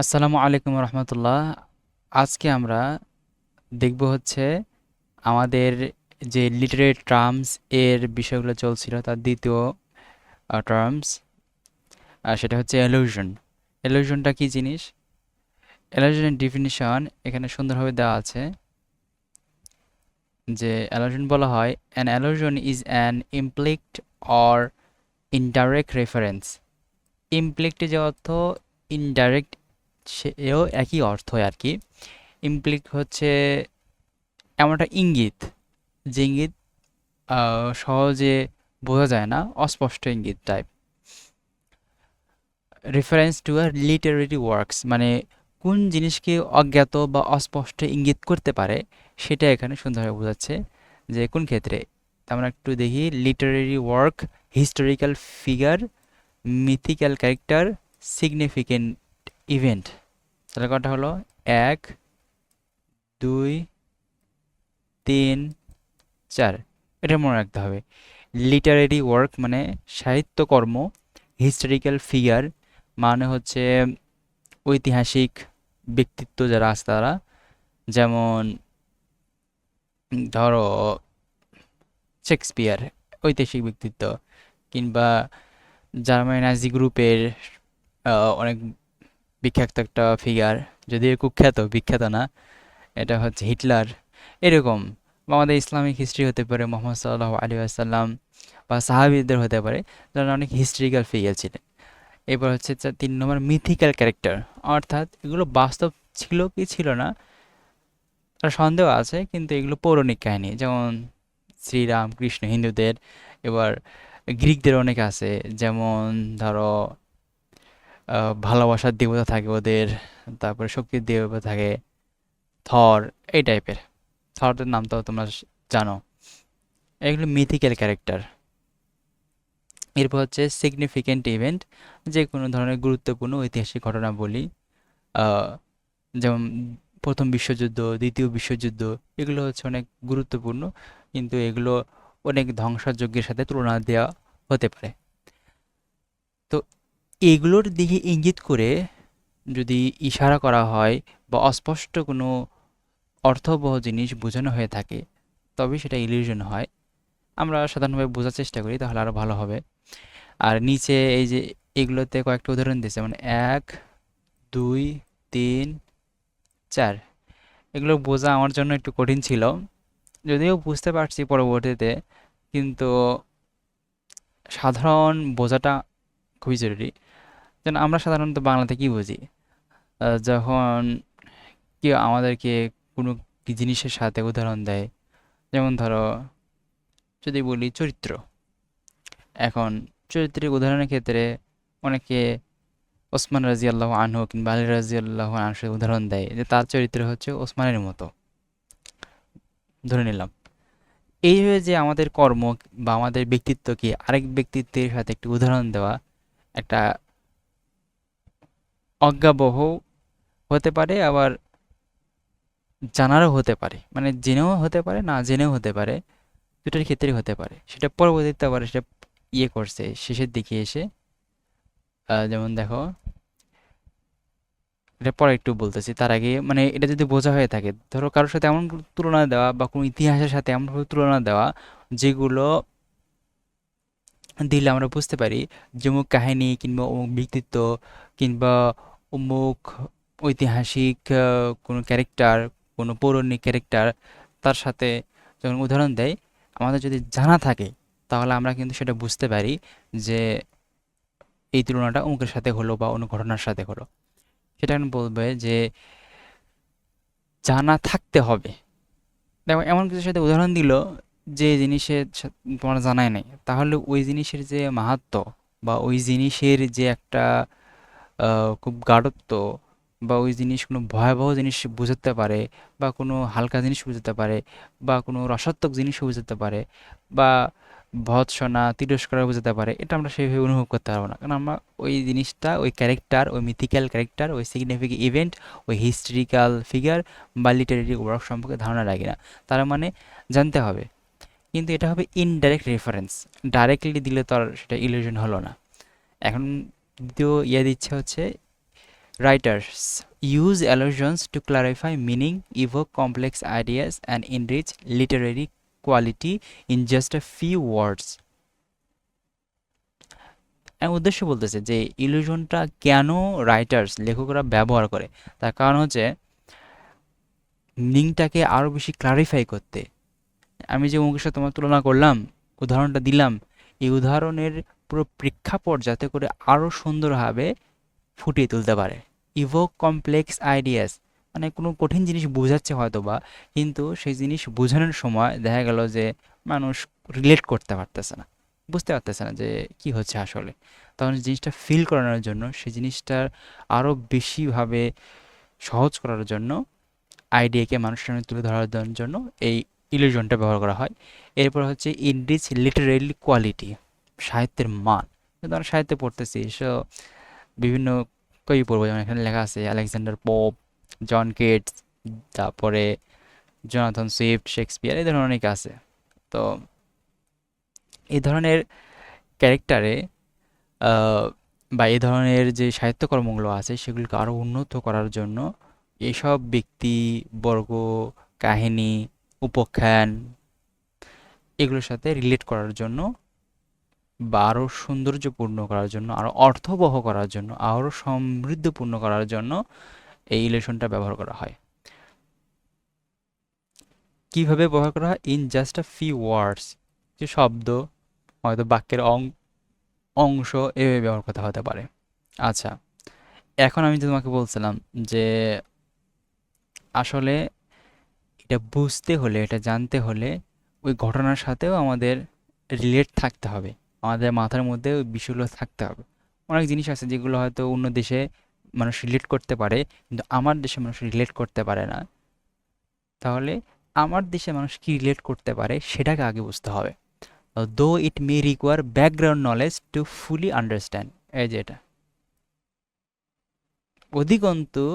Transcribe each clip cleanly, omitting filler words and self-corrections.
আসসালামু আলাইকুম রহমতুল্লাহ। আজকে আমরা দেখব হচ্ছে আমাদের যে লিটারেরি টার্মস এর বিষয়গুলো চলছিল তার দ্বিতীয় টার্মস, সেটা হচ্ছে এলুশন। এলুশনটা কি জিনিস? এলুশনের ডিফিনিশন এখানে সুন্দরভাবে দেওয়া আছে যে এলুশন বলা হয় an allusion is an implicit or indirect reference. Implicit যে অর্থ, ইনডাইরেক্ট সেও একই অর্থ আর কি। ইমপ্লিক হচ্ছে এমন একটা ইঙ্গিত, যে ইঙ্গিত সহজে বোঝা যায় না, অস্পষ্ট ইঙ্গিত type. Reference to a literary works মানে কোন জিনিসকে অজ্ঞাত বা অস্পষ্ট ইঙ্গিত করতে পারে সেটা এখানে সুন্দরভাবে বোঝাচ্ছে। যে কোন ক্ষেত্রে আমরা একটু দেখি, literary work, historical figure, mythical character, significant event. তাহলে কটা হলো? এক, দুই, তিন, চার। এটা মনে রাখতে হবে। লিটারেরি ওয়ার্ক মানে সাহিত্যকর্ম, হিস্টোরিক্যাল ফিগার মানে হচ্ছে ঐতিহাসিক ব্যক্তিত্ব যারা আছে তারা, যেমন ধরো শেক্সপিয়ার, ঐতিহাসিক ব্যক্তিত্ব। কিংবা জার্মানি নাজি গ্রুপের অনেক বিখ্যাত একটা ফিগার, যদিও কুখ্যাত, বিখ্যাত না, এটা হচ্ছে হিটলার। এরকম। বা আমাদের ইসলামিক হিস্ট্রি হতে পারে মোহাম্মদ সাল্লাল্লাহু আলাইহি আসাল্লাম, বা সাহাবীদের হতে পারে, যারা অনেক হিস্ট্রিক্যাল ফিগার ছিলেন। এবার হচ্ছে 3 নম্বর, মিথিক্যাল ক্যারেক্টার, অর্থাৎ এগুলো বাস্তব ছিল কি ছিল না তার সন্দেহ আছে, কিন্তু এগুলো পৌরাণিক কাহিনী, যেমন শ্রীরাম কৃষ্ণ হিন্দুদের। এবার গ্রিকদের অনেক আছে, যেমন ধরো ভালোবাসার দেবতা থাকে ওদের, তারপরে শক্তির দেবতা থাকে, থর, এই টাইপের। থরের নাম তো তোমরা জানো। এগুলো মিথিক্যাল ক্যারেক্টার। এরপর হচ্ছে সিগনিফিকেন্ট ইভেন্ট, যে কোনো ধরনের গুরুত্বপূর্ণ ঐতিহাসিক ঘটনা বলি, আহ, যেমন প্রথম বিশ্বযুদ্ধ, দ্বিতীয় বিশ্বযুদ্ধ, এগুলো হচ্ছে অনেক গুরুত্বপূর্ণ, কিন্তু এগুলো অনেক ধ্বংসযজ্ঞের সাথে তুলনা দেওয়া হতে পারে। তো এগুলোর দিকে ইঙ্গিত করে যদি ইশারা করা হয় বা অস্পষ্ট কোনো অর্থবহ জিনিস বোঝানো হয়ে থাকে, তবে সেটা ইলিউশন হয়। আমরা সাধারণভাবে বোঝার চেষ্টা করি, তাহলে আরো ভালো হবে। আর নিচে এই যে এগুলোতে কয়েকটা উদাহরণ দিয়েছে, মানে এক, দুই, তিন, চার। এগুলো বোঝা আমার জন্য একটু কঠিন ছিল, যদিও বুঝতে পারছি পরবর্তীতে, কিন্তু সাধারণ বোঝাটা খুবই জরুরি। যেন আমরা সাধারণত বাংলাতে কি বুঝি? যখন কেউ আমাদেরকে কোনো কি জিনিসের সাথে উদাহরণ দেয়, যেমন ধরো যদি বলি চরিত্র। এখন চরিত্রের উদাহরণের ক্ষেত্রে অনেকে ওসমান রাজিয়াল্লাহু আনহু কিংবা আলী রাজিয়াল্লাহু আনহুর উদাহরণ দেয় যে তার চরিত্র হচ্ছে ওসমানের মতো, ধরে নিলাম। এইভাবে যে আমাদের কর্ম বা আমাদের ব্যক্তিত্বকে আরেক ব্যক্তিত্বের সাথে একটি উদাহরণ দেওয়া, একটা অজ্ঞাবহ হতে পারে, আবার জানারও হতে পারে, মানে জেনেও হতে পারে, না জেনেও হতে পারে, দুটার ক্ষেত্রেই হতে পারে। সেটা পরবর্তীতে আবার সেটা করছে শেষের দিকে এসে। যেমন দেখো, এটা পরে একটু বলতেছি, তার আগে মানে এটা যদি বোঝা হয়ে থাকে, ধরো কারোর সাথে এমন তুলনা দেওয়া বা কোনো ইতিহাসের সাথে এমনভাবে তুলনা দেওয়া যেগুলো দিলে আমরা বুঝতে পারি যে অমুক কাহিনী কিংবা অমুক ব্যক্তিত্ব কিংবা অমুক ঐতিহাসিক কোনো ক্যারেক্টার, কোনো পৌরাণিক ক্যারেক্টার, তার সাথে যখন উদাহরণ দেয়, আমাদের যদি জানা থাকে, তাহলে আমরা কিন্তু সেটা বুঝতে পারি যে এই তুলনাটা অমুকের সাথে হলো বা অন্য ঘটনার সাথে হলো। সেটা এখন বলবে যে জানা থাকতে হবে। দেখো এমন কিছুর সাথে উদাহরণ দিল যে জিনিসের তোমার জানাই নাই, তাহলে ওই জিনিসের যে মাহাত্ম্য বা ওই জিনিসের যে একটা খুব গাঢ়ত্ব, বা ওই জিনিস কোনো ভয়াবহ জিনিস বোঝাতে পারে, বা কোনো হালকা জিনিস বোঝাতে পারে, বা কোনো রসাত্মক জিনিস বোঝাতে পারে, বা ভৎসনা তিরস্কার বোঝাতে পারে, এটা আমরা সেইভাবে অনুভব করতে পারবো না, কারণ আমরা ওই জিনিসটা, ওই ক্যারেক্টার, ওই মিথিক্যাল ক্যারেক্টার, ওই সিগনিফিকেন্ট ইভেন্ট, ওই হিস্ট্রিক্যাল ফিগার বা লিটারেরি ওয়ার্ক সম্পর্কে ধারণা রাখি না। তার মানে জানতে হবে, কিন্তু এটা হবে ইনডাইরেক্ট রেফারেন্স। ডাইরেক্টলি দিলে তো আর সেটা ইলিউশন হলো না। এখন দ্বিতীয় দিচ্ছে হচ্ছে Writers use allusions to clarify meaning, evoke complex ideas, and enrich literary quality in just a few words. আমি উদ্দেশ্য বলতেছে যে ইলুশনটা কেন রাইটার্স লেখকরা ব্যবহার করে, তার কারণ হচ্ছে মিনিংটাকে আরও বেশি ক্লারিফাই করতে। আমি যে অমুকের সাথে তোমার তুলনা করলাম, উদাহরণটা দিলাম, এই উদাহরণের পুরো প্রেক্ষাপট যাতে করে আরও সুন্দরভাবে ফুটিয়ে তুলতে পারে। ইভোক কমপ্লেক্স আইডিয়াস, মানে কোনো কঠিন জিনিস বোঝাচ্ছে হয়তো বা, কিন্তু সেই জিনিস বোঝানোর সময় দেখা গেল যে মানুষ রিলেট করতে পারতেছে না, বুঝতে পারতেছে না যে কি হচ্ছে আসলে। তখন জিনিসটা ফিল করানোর জন্য, সেই জিনিসটার আরও বেশিভাবে সহজ করার জন্য, আইডিয়াকে মানুষের সামনে তুলে ধরার জন্য এই ইলিউশনটা ব্যবহার করা হয়। এরপর হচ্ছে ইনরিচ লিটারেরি কোয়ালিটি, সাহিত্যের মান। কিন্তু আমরা সাহিত্যে পড়তেছি, সো বিভিন্ন কবি পড়বো, যেমন এখানে লেখা আছে আলেকজান্ডার পোপ, জন কেটস, তারপরে জোনাথন সুইফট, শেক্সপিয়ার, এই ধরনের অনেকে আছে। তো এই ধরনের ক্যারেক্টারে বা এই ধরনের যে সাহিত্যকর্মগুলো আছে সেগুলোকে আরও উন্নত করার জন্য এইসব ব্যক্তিবর্গ, কাহিনী, উপাখ্যান, এগুলোর সাথে রিলেট করার জন্য বা আরও সৌন্দর্যপূর্ণ করার জন্য, আরও অর্থবহ করার জন্য, আরও সমৃদ্ধপূর্ণ করার জন্য এই ইলিউশনটা ব্যবহার করা হয়। কিভাবে ব্যবহার করা হয়? In just a few words, যে শব্দ, হয়তো বাক্যের অংশ, এভাবে ব্যবহার করতে হতে পারে। আচ্ছা, এখন আমি যে তোমাকে বলছিলাম যে আসলে এটা বুঝতে হলে, এটা জানতে হলে ওই ঘটনার সাথেও আমাদের রিলেট থাকতে হবে, আমাদের মাথার মধ্যে ওই বিষয়গুলো থাকতে হবে। অনেক জিনিস আছে যেগুলো হয়তো অন্য দেশে মানুষ রিলেট করতে পারে, কিন্তু আমার দেশে মানুষ রিলেট করতে পারে না। তাহলে আমার দেশে মানুষ কি রিলেট করতে পারে সেটাকে আগে বুঝতে হবে। Though it may require background knowledge to fully understand, এই যে এটা অধিকন্তু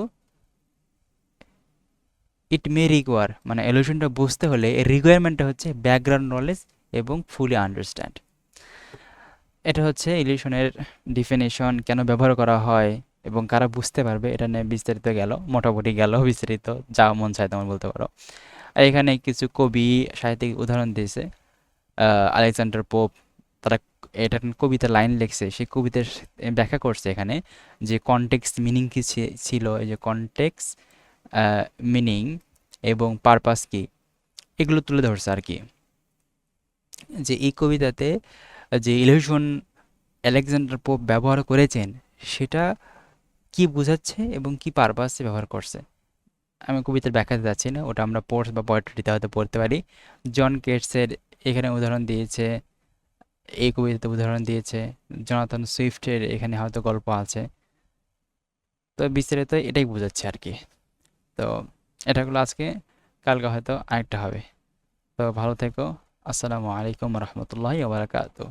ইট মে রিকোয়ার, মানে এলিউশনটা বুঝতে হলে এর রিকোয়ারমেন্টটা হচ্ছে ব্যাকগ্রাউন্ড নলেজ এবং ফুলি আন্ডারস্ট্যান্ড। এটা হচ্ছে ইলিউশনের ডিফিনেশন, কেন ব্যবহার করা হয় এবং কারা বুঝতে পারবে, এটা নিয়ে বিস্তারিত গেল, মোটামুটি গেল বিস্তারিত, যা মন চায় তেমন বলতে পারো। আর এখানে কিছু কবি, সাহিত্যিক উদাহরণ দিয়েছে। আলেকজান্ডার পোপ, তারা এটা কবিতা লাইন লিখছে, সেই কবিতার ব্যাখ্যা করছে এখানে যে কনটেক্সট মিনিং কি ছিল, এই যে কনটেক্সট মিনিং এবং পারপাস কি, এগুলো তুলে ধরছে আর কি। যে এই কবিতাতে যে ইলিউশন আলেকজান্ডার পোপ ব্যবহার করেছেন সেটা কি বোঝাচ্ছে এবং কি পারপাসে ব্যবহার করছে। আমি কবিতার ব্যাখ্যাতে যাচ্ছি না, ওটা আমরা পোর্স বা পোয়েট্রিতে হয়তো পড়তে পারি। জন কেটসের এখানে উদাহরণ দিয়েছে, এই কবিতাতে উদাহরণ দিয়েছে। জনাথন সুইফটের এখানে হয়তো গল্প আছে। তো বিস্তারিত এটাই বোঝাচ্ছে আর কি। তো এটা হলো আজকে, কালকে হয়তো আরেকটা হবে। তো ভালো থেকো। আসসালামু আলাইকুম রহমতুল্লাহি ওয়া বারাকাতুহু।